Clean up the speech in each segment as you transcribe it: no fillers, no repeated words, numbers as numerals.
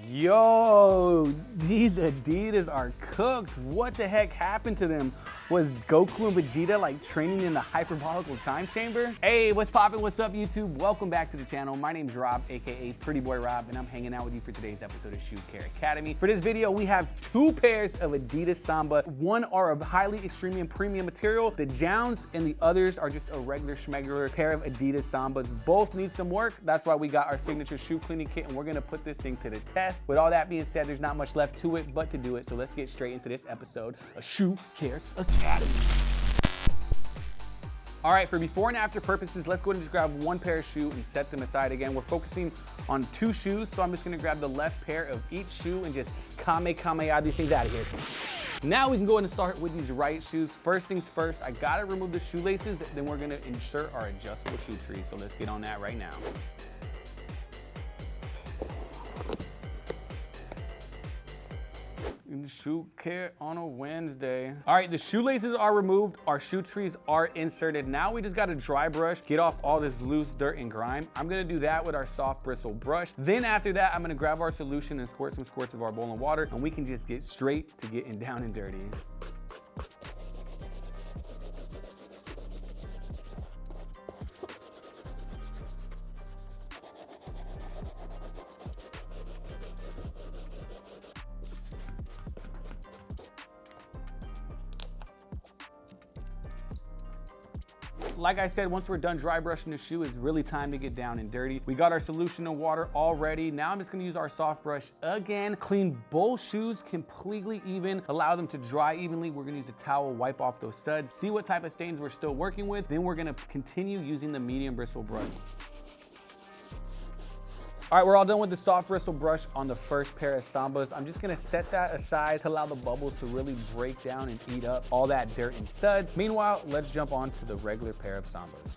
Yo, these Adidas are cooked. What the heck happened to them? Was Goku and Vegeta like training in the hyperbolical time chamber? Hey, what's poppin'? What's up, YouTube? Welcome back to the channel. My name's Rob, aka Prettyboy Rob, and I'm hanging out with you for today's episode of Reshoevn8r Academy. For this video, we have two pairs of Adidas Samba. One are of highly extreme and premium material. The Jounds and the others are just a regular schmegular pair of Adidas Sambas. Both need some work. That's why we got our signature shoe cleaning kit, and we're gonna put this thing to the test. With all that being said, there's not much left to it but to do it. So let's get straight into this episode of Reshoevn8r Academy. All right, for before and after purposes, let's go ahead and just grab one pair of shoe and set them aside. Again, we're focusing on two shoes, so I'm just gonna grab the left pair of each shoe and just kamehaya these things out of here. Now we can go ahead and start with these right shoes. First things first, I gotta remove the shoelaces, then we're gonna insert our adjustable shoe tree. So let's get on that right now. Shoe kit on a Wednesday. All right, the shoelaces are removed. Our shoe trees are inserted. Now we just got to dry brush, get off all this loose dirt and grime. I'm gonna do that with our soft bristle brush. Then after that, I'm gonna grab our solution and squirt some squirts of our boiling water, and we can just get straight to getting down and dirty. Like I said, once we're done dry brushing the shoe, it's really time to get down and dirty. We got our solution of water all ready. Now I'm just gonna use our soft brush again, clean both shoes completely even, allow them to dry evenly. We're gonna use a towel, wipe off those suds, see what type of stains we're still working with. Then we're gonna continue using the medium bristle brush. All right, we're all done with the soft bristle brush on the first pair of Sambas. I'm just gonna set that aside to allow the bubbles to really break down and eat up all that dirt and suds. Meanwhile, let's jump on to the regular pair of Sambas.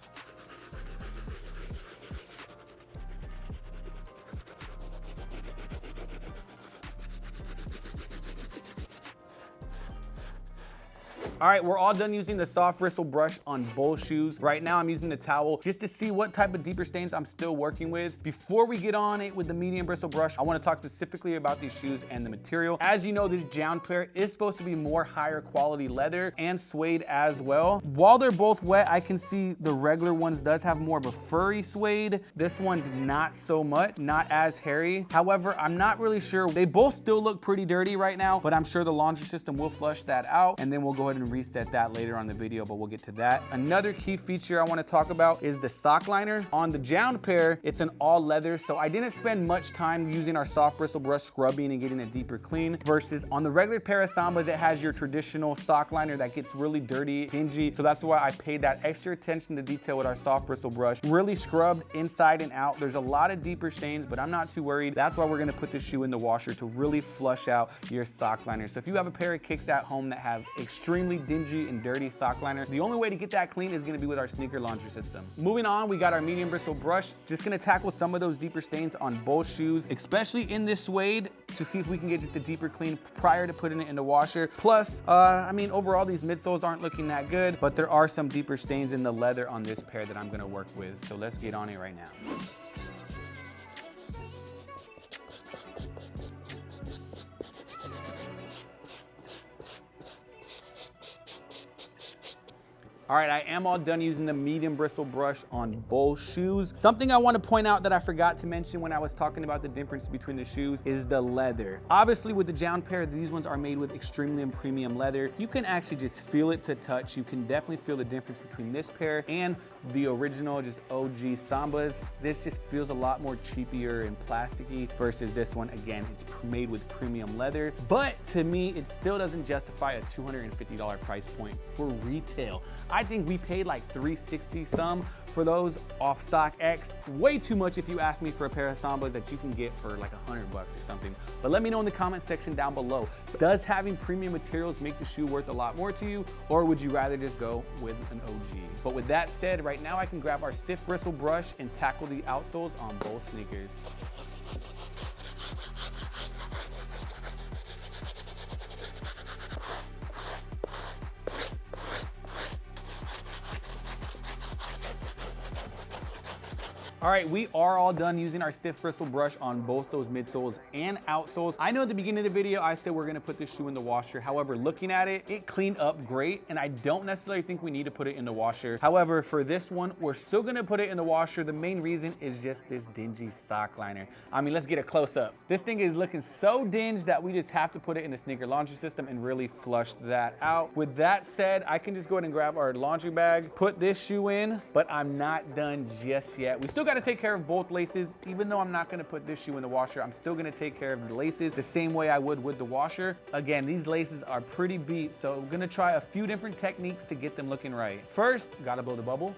All right, we're all done using the soft bristle brush on both shoes. Right now, I'm using the towel just to see what type of deeper stains I'm still working with. Before we get on it with the medium bristle brush, I wanna talk specifically about these shoes and the material. As you know, this Jound pair is supposed to be more higher quality leather and suede as well. While they're both wet, I can see the regular ones does have more of a furry suede. This one, not so much, not as hairy. However, I'm not really sure. They both still look pretty dirty right now, but I'm sure the laundry system will flush that out, and then we'll go ahead and reset that later on the video, but we'll get to that. Another key feature I want to talk about is the sock liner. On the Jound pair, it's an all leather, so I didn't spend much time using our soft bristle brush scrubbing and getting a deeper clean, versus on the regular pair of Sambas, it has your traditional sock liner that gets really dirty, dingy, so that's why I paid that extra attention to detail with our soft bristle brush. Really scrubbed inside and out. There's a lot of deeper stains, but I'm not too worried. That's why we're gonna put the shoe in the washer to really flush out your sock liner. So if you have a pair of kicks at home that have extremely dingy and dirty sock liner, the only way to get that clean is gonna be with our sneaker laundry system. Moving on, we got our medium bristle brush. Just gonna tackle some of those deeper stains on both shoes, especially in this suede, to see if we can get just a deeper clean prior to putting it in the washer. Plus, I mean, overall, these midsoles aren't looking that good, but there are some deeper stains in the leather on this pair that I'm gonna work with. So let's get on it right now. All right, I am all done using the medium bristle brush on both shoes. Something I want to point out that I forgot to mention when I was talking about the difference between the shoes is the leather. Obviously, with the Jound pair, these ones are made with extremely premium leather. You can actually just feel it to touch. You can definitely feel the difference between this pair and the original, just OG Sambas. This just feels a lot more cheapier and plasticky versus this one. Again, it's made with premium leather, but to me, it still doesn't justify a $250 price point for retail. I think we paid like $360 some for those off stock X. Way too much if you ask me for a pair of Sambas that you can get for like $100 or something. But let me know in the comment section down below. Does having premium materials make the shoe worth a lot more to you, or would you rather just go with an OG? But with that said, right now I can grab our stiff bristle brush and tackle the outsoles on both sneakers. All right, we are all done using our stiff bristle brush on both those midsoles and outsoles. I know at the beginning of the video, I said we're gonna put this shoe in the washer. However, looking at it, it cleaned up great, and I don't necessarily think we need to put it in the washer. However, for this one, we're still gonna put it in the washer. The main reason is just this dingy sock liner. I mean, let's get a close up. This thing is looking so dinged that we just have to put it in the sneaker laundry system and really flush that out. With that said, I can just go ahead and grab our laundry bag, put this shoe in, but I'm not done just yet. We still got to take care of both laces. Even though I'm not going to put this shoe in the washer, I'm still going to take care of the laces the same way I would with the washer. Again, these laces are pretty beat, so we're going to try a few different techniques to get them looking right. First, got to blow the bubble.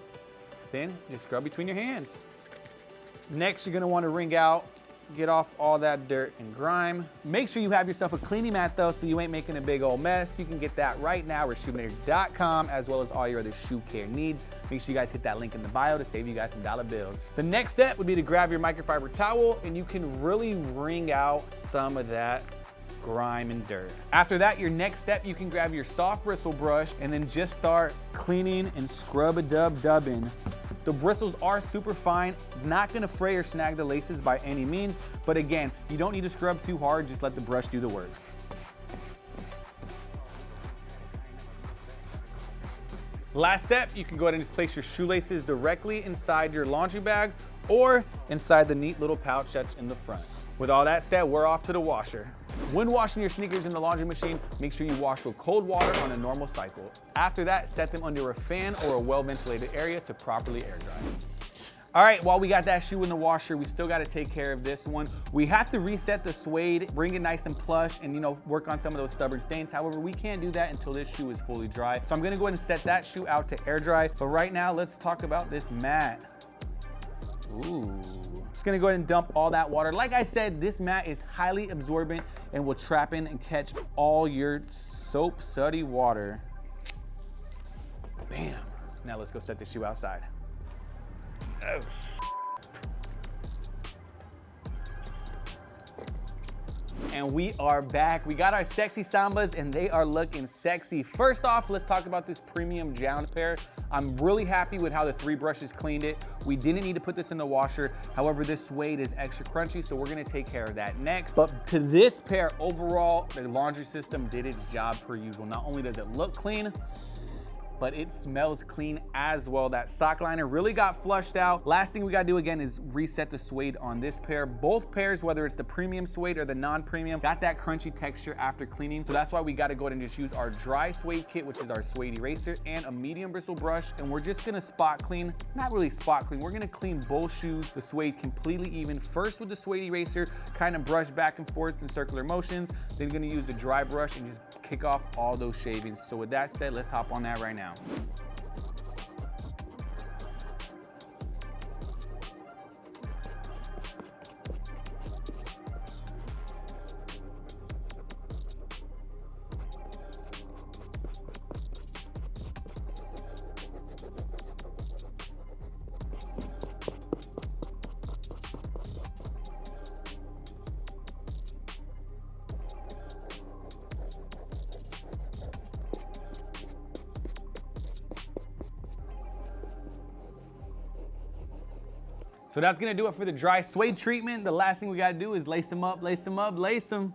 Then just scrub between your hands. Next, you're going to want to wring out, get off all that dirt and grime. Make sure you have yourself a cleaning mat though, so you ain't making a big old mess. You can get that right now, Reshoevn8r.com, as well as all your other shoe care needs. Make sure you guys hit that link in the bio to save you guys some dollar bills. The next step would be to grab your microfiber towel, and you can really wring out some of that grime and dirt. After that, your next step, you can grab your soft bristle brush and then just start cleaning and scrub-a-dub-dubbing. The bristles are super fine, not gonna fray or snag the laces by any means, but again, you don't need to scrub too hard, just let the brush do the work. Last step, you can go ahead and just place your shoelaces directly inside your laundry bag or inside the neat little pouch that's in the front. With all that said, we're off to the washer. When washing your sneakers in the laundry machine, make sure you wash with cold water on a normal cycle. After that, set them under a fan or a well-ventilated area to properly air dry. All right, while we got that shoe in the washer, we still gotta take care of this one. We have to reset the suede, bring it nice and plush, and work on some of those stubborn stains. However, we can't do that until this shoe is fully dry. So I'm gonna go ahead and set that shoe out to air dry. But right now, let's talk about this mat. Ooh. Just gonna go ahead and dump all that water. Like I said, this mat is highly absorbent and will trap in and catch all your soap sooty water. Bam. Now let's go set this shoe outside. Oh. And we are back. We got our sexy Sambas and they are looking sexy. First off, let's talk about this premium JJJound pair. I'm really happy with how the 3 brushes cleaned it. We didn't need to put this in the washer. However, this suede is extra crunchy, so we're gonna take care of that next. But to this pair, overall, the laundry system did its job per usual. Not only does it look clean, but it smells clean as well. That sock liner really got flushed out. Last thing we gotta do again is reset the suede on this pair. Both pairs, whether it's the premium suede or the non-premium, got that crunchy texture after cleaning. So that's why we gotta go ahead and just use our dry suede kit, which is our suede eraser, and a medium bristle brush. And we're just gonna spot clean, not really spot clean, we're gonna clean both shoes, the suede completely even. First with the suede eraser, kind of brush back and forth in circular motions. Then gonna use the dry brush and just kick off all those shavings. So with that said, let's hop on that right now. So that's gonna do it for the dry suede treatment. The last thing we gotta do is lace them up, lace them up, lace them.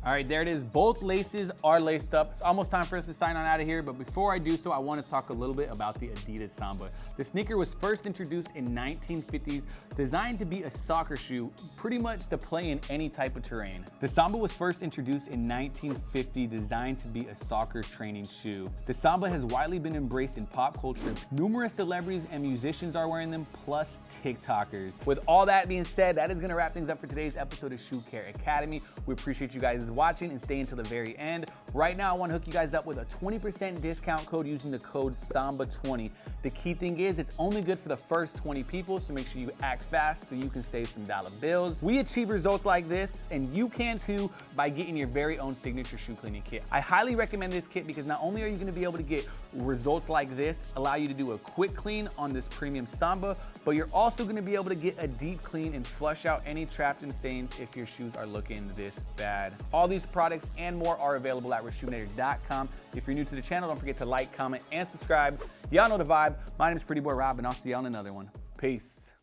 All right, there it is. Both laces are laced up. It's almost time for us to sign on out of here, but before I do so, I want to talk a little bit about the Adidas Samba. The sneaker was first introduced in 1950s, designed to be a soccer shoe, pretty much to play in any type of terrain. The Samba was first introduced in 1950, designed to be a soccer training shoe. The Samba has widely been embraced in pop culture. Numerous celebrities and musicians are wearing them, plus TikTokers. With all that being said, that is gonna wrap things up for today's episode of Shoe Care Academy. We appreciate you guys watching and stay until the very end. Right now, I want to hook you guys up with a 20% discount code using the code SAMBA20. The key thing is it's only good for the first 20 people, so make sure you act fast so you can save some dollar bills. We achieve results like this, and you can too, by getting your very own signature shoe cleaning kit. I highly recommend this kit because not only are you going to be able to get results like this, allow you to do a quick clean on this premium Samba, but you're also going to be able to get a deep clean and flush out any trapped in stains if your shoes are looking this bad. All these products and more are available at Reshoevn8r.com. If you're new to the channel, don't forget to like, comment, and subscribe. Y'all know the vibe. My name is Prettyboy Rob, and I'll see y'all on another one. Peace.